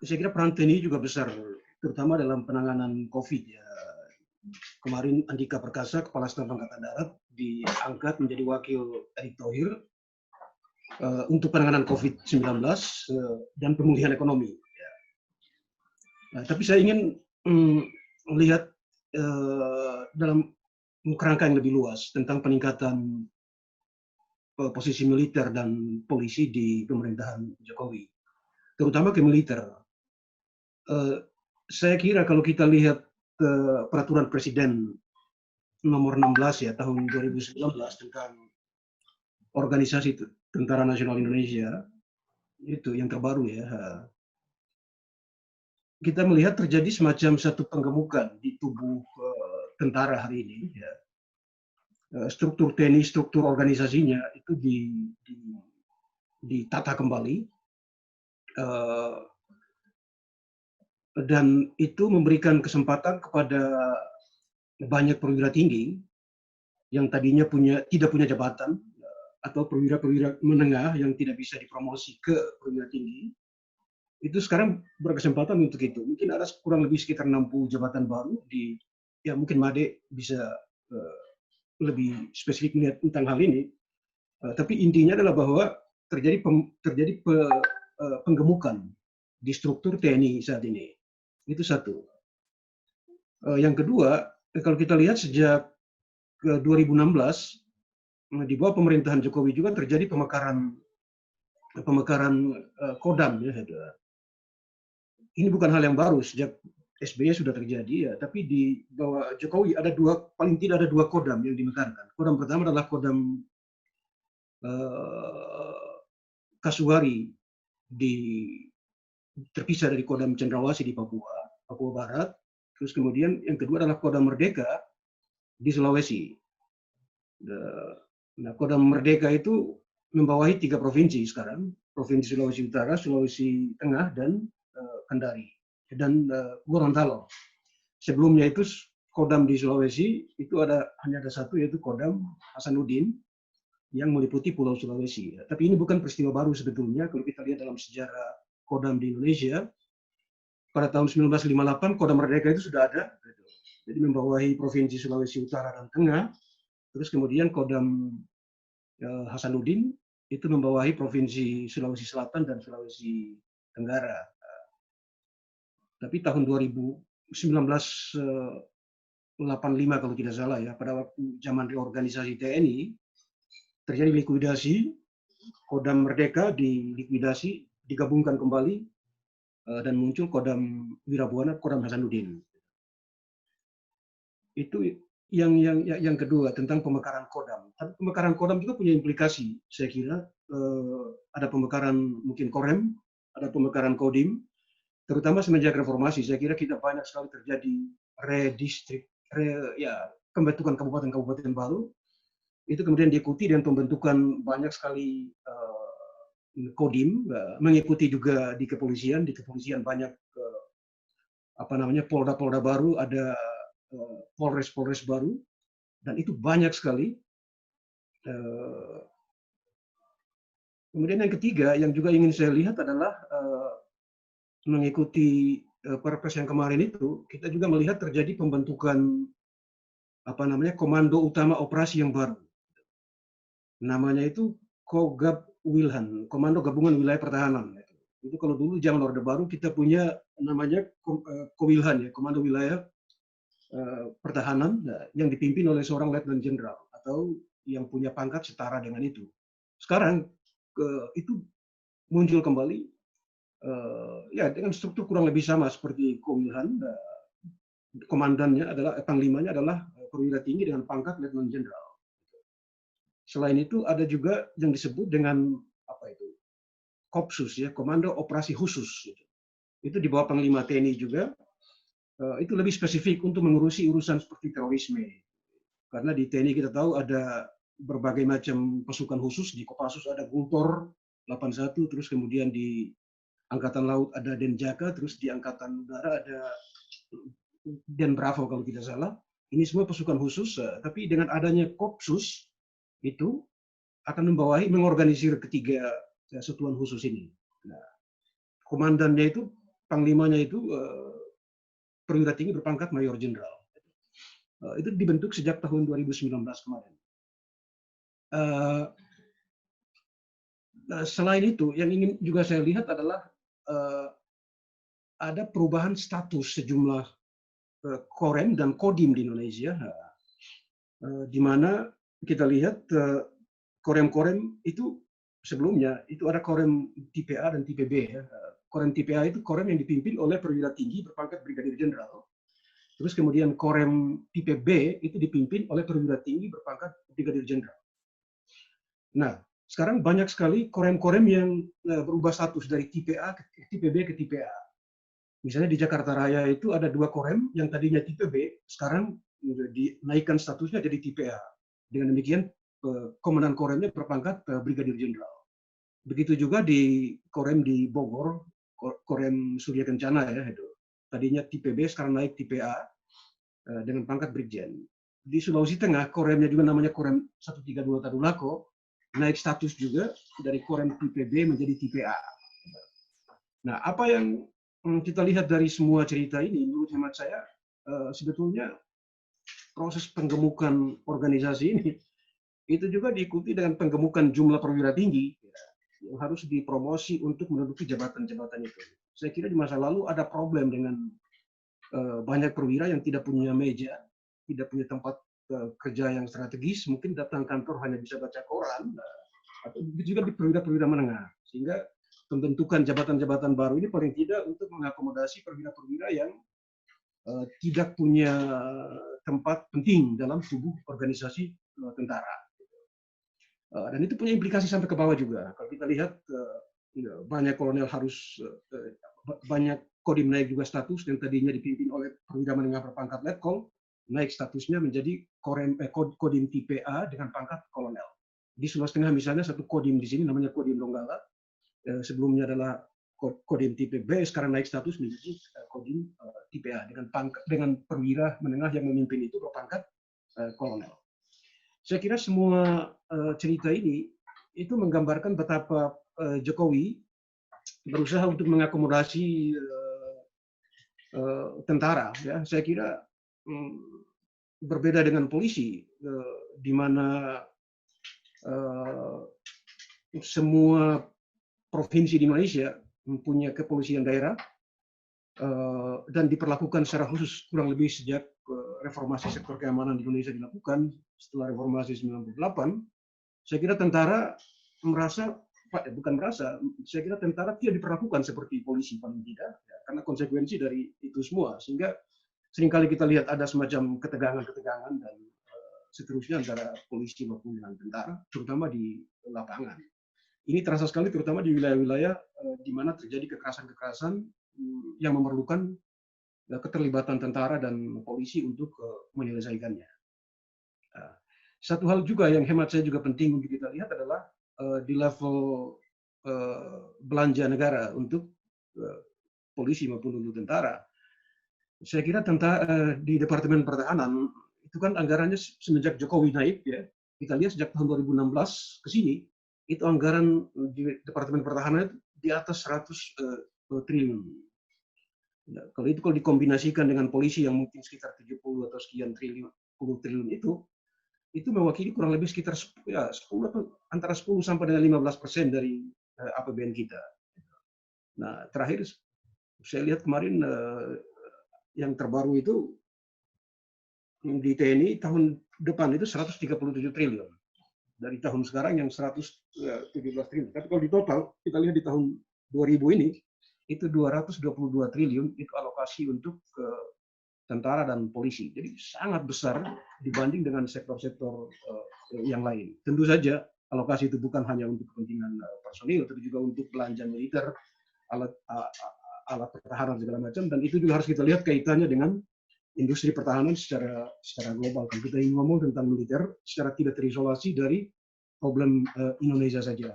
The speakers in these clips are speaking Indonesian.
saya kira peran TNI juga besar, terutama dalam penanganan COVID ya. Kemarin Andika Perkasa, Kepala Staf Angkatan Darat, diangkat menjadi Wakil Erick Thohir untuk penanganan COVID-19 dan pemulihan ekonomi. Nah, tapi saya ingin melihat dalam kerangka yang lebih luas tentang peningkatan posisi militer dan polisi di pemerintahan Jokowi, terutama ke militer. Saya kira kalau kita lihat peraturan Presiden nomor 16 ya tahun 2019 tentang organisasi Tentara Nasional Indonesia, itu yang terbaru ya, kita melihat terjadi semacam satu penggemukan di tubuh tentara hari ini ya. Struktur TNI, struktur organisasinya itu ditata kembali, dan itu memberikan kesempatan kepada banyak perwira tinggi yang tadinya tidak punya jabatan, atau perwira-perwira menengah yang tidak bisa dipromosi ke perwira tinggi, itu sekarang berkesempatan untuk itu. Mungkin ada kurang lebih sekitar 60 jabatan baru ya mungkin Made bisa lebih spesifik melihat tentang hal ini. Tapi intinya adalah bahwa terjadi penggemukan di struktur TNI saat ini. Itu satu. Yang kedua, kalau kita lihat sejak 2016 di bawah pemerintahan Jokowi juga terjadi pemekaran Kodam ya. Ini bukan hal yang baru, sejak SBY sudah terjadi ya, tapi di bawah Jokowi paling tidak ada dua Kodam yang dimekarkan. Kodam pertama adalah Kodam Kasuari di terpisah dari Kodam Cendrawasih di Papua Barat. Terus kemudian yang kedua adalah Kodam Merdeka di Sulawesi. Nah, Kodam Merdeka itu membawahi 3 provinsi sekarang, Provinsi Sulawesi Utara, Sulawesi Tengah, dan Kendari, dan Gorontalo. Sebelumnya itu Kodam di Sulawesi itu hanya ada satu, yaitu Kodam Hasanuddin yang meliputi Pulau Sulawesi. Tapi ini bukan peristiwa baru sebetulnya. Kalau kita lihat dalam sejarah Kodam di Indonesia, pada tahun 1958 Kodam Merdeka itu sudah ada, jadi membawahi Provinsi Sulawesi Utara dan Tengah. Terus kemudian Kodam Hasanuddin itu membawahi Provinsi Sulawesi Selatan dan Sulawesi Tenggara. Tapi tahun 1985 kalau tidak salah ya, pada waktu zaman reorganisasi TNI, terjadi likuidasi, Kodam Merdeka dilikuidasi, digabungkan kembali, dan muncul Kodam Wirabuana, Kodam Hasanuddin. Itu yang kedua tentang pemekaran Kodam. Tapi pemekaran Kodam juga punya implikasi, saya kira. Ada pemekaran mungkin Korem, ada pemekaran Kodim, terutama semenjak reformasi. Saya kira kita banyak sekali terjadi pembentukan kabupaten-kabupaten baru. Itu kemudian diikuti dengan pembentukan banyak sekali Kodim, mengikuti juga di kepolisian banyak polda-polda baru, ada polres-polres baru, dan itu banyak sekali. Kemudian yang ketiga yang juga ingin saya lihat adalah mengikuti Perpres yang kemarin itu, kita juga melihat terjadi pembentukan Komando Utama Operasi yang baru. Namanya itu Kogab Wilhan, Komando Gabungan Wilayah Pertahanan. Itu kalau dulu zaman Orde Baru kita punya namanya Kowilhan ya, Komando Wilayah Pertahanan yang dipimpin oleh seorang Letnan Jenderal atau yang punya pangkat setara dengan itu. Sekarang itu muncul kembali ya dengan struktur kurang lebih sama seperti Kowilhan. Komandannya adalah panglimanya adalah perwira tinggi dengan pangkat Letnan Jenderal. Selain itu ada juga yang disebut dengan Kopsus ya, Komando Operasi Khusus. Itu di bawah Panglima TNI juga. Itu lebih spesifik untuk mengurusi urusan seperti terorisme. Karena di TNI kita tahu ada berbagai macam pasukan khusus. Di Kopassus ada Gultor 81, terus kemudian di Angkatan Laut ada Denjaka, terus di Angkatan Udara ada Den Bravo kalau tidak salah. Ini semua pasukan khusus, tapi dengan adanya Kopsus itu akan mengorganisir ketiga satuan khusus ini. Nah, komandannya itu panglimanya itu perwira tinggi berpangkat mayor jenderal. Itu dibentuk sejak tahun 2019 kemarin. Selain itu, yang ingin juga saya lihat adalah ada perubahan status sejumlah korem dan kodim di Indonesia, di mana kita lihat korem-korem itu sebelumnya itu ada korem tipe A dan tipe B. Korem tipe A itu korem yang dipimpin oleh perwira tinggi berpangkat brigadir jenderal. Terus kemudian korem tipe B itu dipimpin oleh perwira tinggi berpangkat brigadir jenderal. Nah, sekarang banyak sekali korem-korem yang berubah status dari tipe A ke tipe B ke tipe A. Misalnya di Jakarta Raya itu ada 2 korem yang tadinya tipe B, sekarang dinaikkan statusnya jadi tipe A. Dengan demikian komandan koremnya berpangkat brigadir jenderal. Begitu juga di korem di Bogor, korem Surya Kencana ya itu. Tadinya tipe B, sekarang naik tipe A dengan pangkat brigjen. Di Sulawesi Tengah koremnya juga namanya korem 132 Tadulako, naik status juga dari korem tipe B menjadi tipe A. Nah, apa yang kita lihat dari semua cerita ini, menurut hemat saya, sebetulnya proses penggemukan organisasi ini itu juga diikuti dengan penggemukan jumlah perwira tinggi yang harus dipromosi untuk menduduki jabatan-jabatan itu. Saya kira di masa lalu ada problem dengan banyak perwira yang tidak punya meja, tidak punya tempat kerja yang strategis, mungkin datang kantor hanya bisa baca koran, atau juga di perwira-perwira menengah. Sehingga pembentukan jabatan-jabatan baru ini paling tidak untuk mengakomodasi perwira-perwira yang tidak punya tempat penting dalam tubuh organisasi tentara. Dan itu punya implikasi sampai ke bawah juga. Kalau kita lihat banyak kolonel harus, banyak kodim naik juga status yang tadinya dipimpin oleh perwira menengah berpangkat letkol, naik statusnya menjadi kodim tipe A dengan pangkat kolonel. Di Sulawesi Tengah misalnya satu kodim di sini namanya kodim Donggala, sebelumnya adalah kodim tipe B, sekarang naik status menjadi kodim tipe A dengan perwira menengah yang memimpin itu berpangkat kolonel. Saya kira semua cerita ini itu menggambarkan betapa Jokowi berusaha untuk mengakomodasi tentara. Ya, saya kira berbeda dengan polisi, di mana semua provinsi di Indonesia mempunyai kepolisian daerah dan diperlakukan secara khusus kurang lebih sejak reformasi sektor keamanan di Indonesia dilakukan setelah reformasi 98. Saya kira tentara merasa, saya kira tentara tidak diperlakukan seperti polisi paling tidak, ya, karena konsekuensi dari itu semua. Sehingga seringkali kita lihat ada semacam ketegangan-ketegangan dan seterusnya antara polisi maupun dengan tentara, terutama di lapangan. Ini terasa sekali terutama di wilayah-wilayah di mana terjadi kekerasan-kekerasan yang memerlukan keterlibatan tentara dan polisi untuk menyelesaikannya. Satu hal juga yang hemat saya juga penting untuk kita lihat adalah di level belanja negara untuk polisi maupun untuk tentara. Saya kira di Departemen Pertahanan itu kan anggarannya semenjak Jokowi naik ya, kita lihat sejak tahun 2016 ke sini itu anggaran di Departemen Pertahanan di atas 100 triliun. Nah, kalau dikombinasikan dengan polisi yang mungkin sekitar 70 atau sekian triliun, 10 triliun itu mewakili kurang lebih sekitar 10 atau antara 10 sampai dengan 15% dari APBN kita. Nah, terakhir saya lihat kemarin yang terbaru itu di TNI tahun depan itu 137 triliun. Dari tahun sekarang yang 117 triliun. Tapi kalau di total kita lihat di tahun 2000 ini itu 222 triliun itu alokasi untuk tentara dan polisi. Jadi sangat besar dibanding dengan sektor-sektor yang lain. Tentu saja alokasi itu bukan hanya untuk kepentingan personil, tapi juga untuk belanja militer, alat pertahanan segala macam. Dan itu juga harus kita lihat kaitannya dengan industri pertahanan secara global. Kalau kita ingin ngomong tentang militer secara tidak terisolasi dari problem Indonesia saja.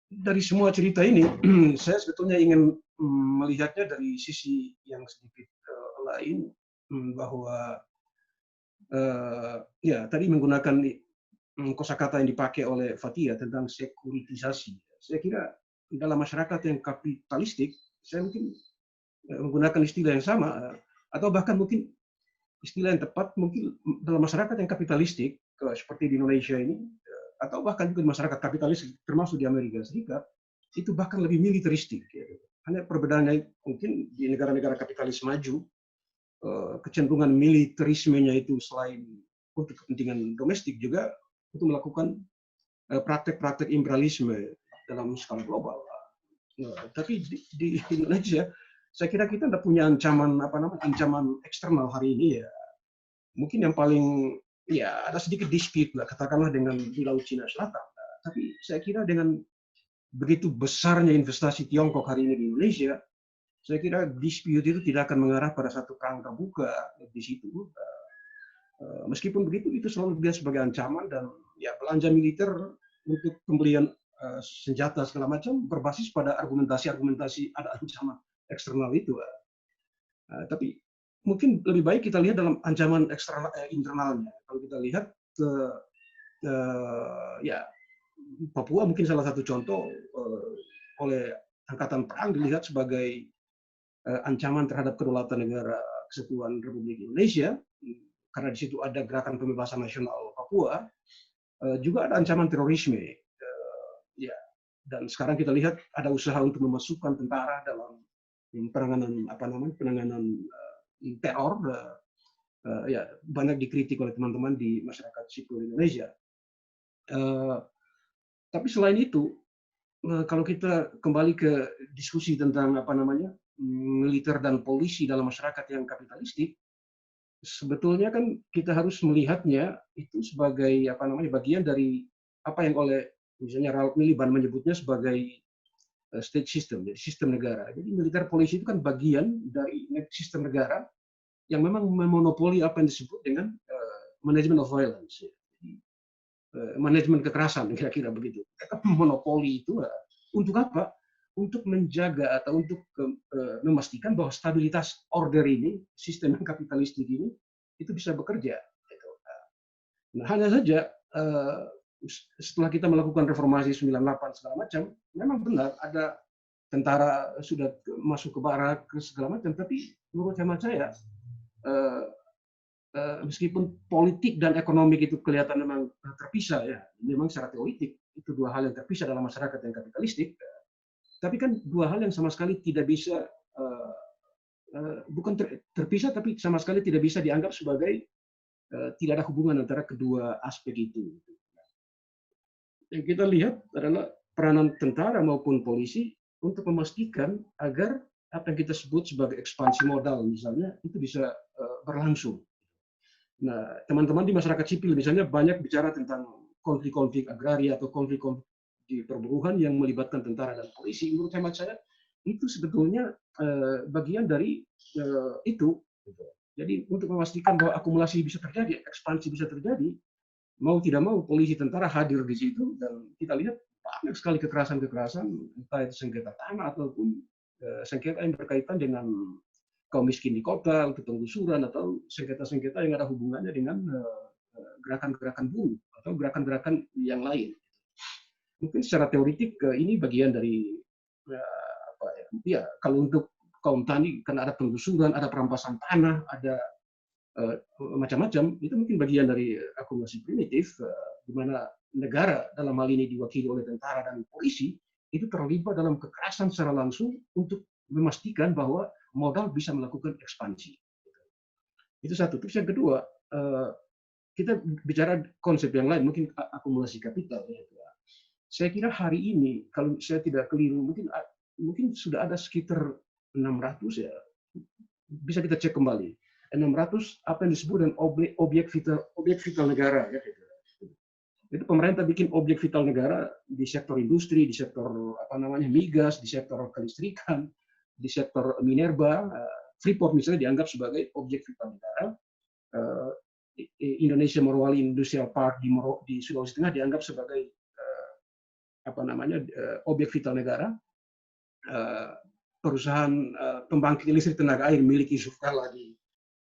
Dari semua cerita ini, saya sebetulnya ingin melihatnya dari sisi yang sedikit lain, bahwa ya tadi menggunakan kosakata yang dipakai oleh Fathia tentang sekuritisasi. Saya kira dalam masyarakat yang kapitalistik, saya mungkin menggunakan istilah yang sama, atau bahkan mungkin istilah yang tepat mungkin dalam masyarakat yang kapitalistik seperti di Indonesia ini, atau bahkan juga di masyarakat kapitalis termasuk di Amerika Serikat, itu bahkan lebih militeristik. Gitu. Hanya perbedaannya mungkin di negara-negara kapitalis maju, kecenderungan militerismenya itu selain untuk kepentingan domestik juga untuk melakukan praktek-praktek imperialisme dalam skala global. Tapi di Indonesia, saya kira kita tidak punya ancaman eksternal hari ini ya. Mungkin yang paling ya ada sedikit dispute lah, katakanlah dengan di Laut Cina Selatan. Tapi saya kira dengan begitu besarnya investasi Tiongkok hari ini di Indonesia, saya kira dispute itu tidak akan mengarah pada satu perang terbuka di situ. Meskipun begitu, itu selalu dilihat sebagai ancaman dan ya belanja militer untuk pembelian senjata segala macam berbasis pada argumentasi ada ancaman eksternal itu. Tapi mungkin lebih baik kita lihat dalam ancaman eksternal internalnya. Kalau kita lihat ke ya Papua mungkin salah satu contoh oleh angkatan perang dilihat sebagai ancaman terhadap kedaulatan negara Kesatuan Republik Indonesia, karena di situ ada gerakan pembebasan nasional Papua, juga ada ancaman terorisme. Ya, dan sekarang kita lihat ada usaha untuk memasukkan tentara dalam penanganan teror. Ya, banyak dikritik oleh teman-teman di masyarakat sipil Indonesia. Tapi selain itu, kalau kita kembali ke diskusi tentang militer dan polisi dalam masyarakat yang kapitalistik, sebetulnya kan kita harus melihatnya itu sebagai bagian dari apa yang oleh misalnya Ralph Miliband menyebutnya sebagai state system, jadi sistem negara. Jadi militer polisi itu kan bagian dari sistem negara yang memang memonopoli apa yang disebut dengan manajemen of violence, manajemen kekerasan, kira-kira begitu. Monopoli itu untuk apa? Untuk menjaga atau untuk memastikan bahwa stabilitas order ini, sistem yang kapitalistik ini, itu bisa bekerja. Nah, hanya saja setelah kita melakukan reformasi 98 segala macam, memang benar ada tentara sudah masuk ke barak segala macam, tapi menurut hemat saya, meskipun politik dan ekonomi itu kelihatan memang terpisah ya, memang secara teoritik itu dua hal yang terpisah dalam masyarakat yang kapitalistik. Tapi kan dua hal yang sama sekali tidak bisa, bukan terpisah, tapi sama sekali tidak bisa dianggap sebagai tidak ada hubungan antara kedua aspek itu. Yang kita lihat adalah peranan tentara maupun polisi untuk memastikan agar apa yang kita sebut sebagai ekspansi modal misalnya itu bisa berlangsung. Nah, teman-teman di masyarakat sipil misalnya banyak bicara tentang konflik-konflik agraria atau konflik-konflik di perburuan yang melibatkan tentara dan polisi. Menurut hemat saya itu sebetulnya bagian dari itu. Jadi untuk memastikan bahwa akumulasi bisa terjadi, ekspansi bisa terjadi, mau tidak mau polisi tentara hadir di situ, dan kita lihat banyak sekali kekerasan-kekerasan, entah itu sengketa tanah ataupun sengketa yang berkaitan dengan kaum miskin di kota, untuk penggusuran, atau sengketa-sengketa yang ada hubungannya dengan gerakan-gerakan buruh atau gerakan-gerakan yang lain. Mungkin secara teoritik ini bagian dari kalau untuk kaum tani karena ada penggusuran, ada perampasan tanah, ada macam-macam, itu mungkin bagian dari akumulasi primitif di mana negara dalam hal ini diwakili oleh tentara dan polisi itu terlibat dalam kekerasan secara langsung untuk memastikan bahwa modal bisa melakukan ekspansi. Itu satu. Terus yang kedua, kita bicara konsep yang lain, mungkin akumulasi kapital. Saya kira hari ini, kalau saya tidak keliru, mungkin sudah ada sekitar 600 ya, bisa kita cek kembali. 600 apa yang disebut dengan objek vital negara. Ya, gitu. Itu pemerintah bikin objek vital negara di sektor industri, di sektor migas, di sektor kelistrikan, di sektor minerba. Freeport misalnya dianggap sebagai objek vital negara. Indonesia Morowali Industrial Park di Sulawesi Tengah dianggap sebagai objek vital negara. Perusahaan pembangkit listrik tenaga air milik Yusuf Kalla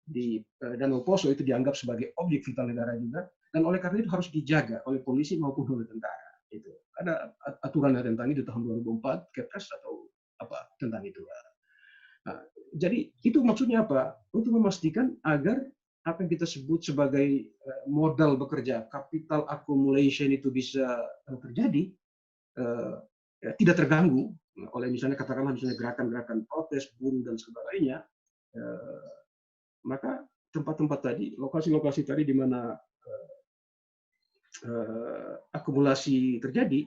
di Danau Poso itu dianggap sebagai objek vital negara juga, dan oleh karena itu harus dijaga oleh polisi maupun oleh tentara. Itu ada aturan tentang itu tahun 2004, Kepres atau apa tentang itu. Nah, jadi itu maksudnya apa? Untuk memastikan agar apa yang kita sebut sebagai modal bekerja, capital accumulation itu bisa terjadi, ya, tidak terganggu oleh misalnya katakanlah misalnya gerakan-gerakan protes, buruh dan sebagainya. Eh, Maka tempat-tempat tadi, lokasi-lokasi tadi di mana akumulasi terjadi,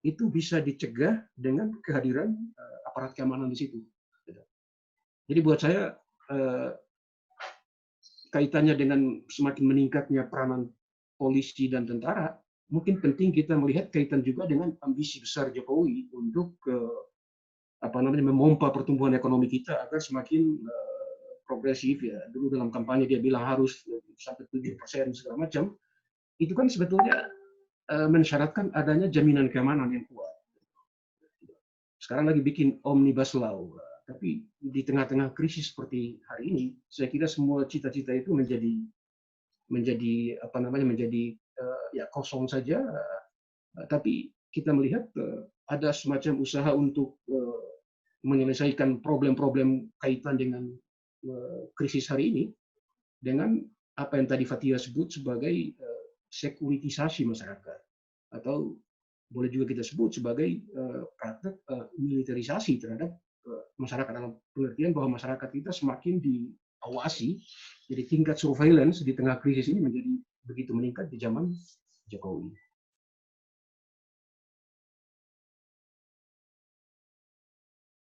itu bisa dicegah dengan kehadiran aparat keamanan di situ. Jadi buat saya kaitannya dengan semakin meningkatnya peranan polisi dan tentara, mungkin penting kita melihat kaitan juga dengan ambisi besar Jokowi untuk memompa pertumbuhan ekonomi kita agar semakin progresif ya. Dulu dalam kampanye dia bilang harus sampai 7% segala macam. Itu kan sebetulnya mensyaratkan adanya jaminan keamanan yang kuat. Sekarang lagi bikin omnibus law, tapi di tengah-tengah krisis seperti hari ini, saya kira semua cita-cita itu menjadi ya kosong saja. Tapi kita melihat ada semacam usaha untuk menyelesaikan problem-problem kaitan dengan krisis hari ini dengan apa yang tadi Fatia sebut sebagai sekuritisasi masyarakat, atau boleh juga kita sebut sebagai praktek militerisasi terhadap masyarakat, dalam pengertian bahwa masyarakat kita semakin diawasi, jadi tingkat surveillance di tengah krisis ini menjadi begitu meningkat di zaman Jokowi.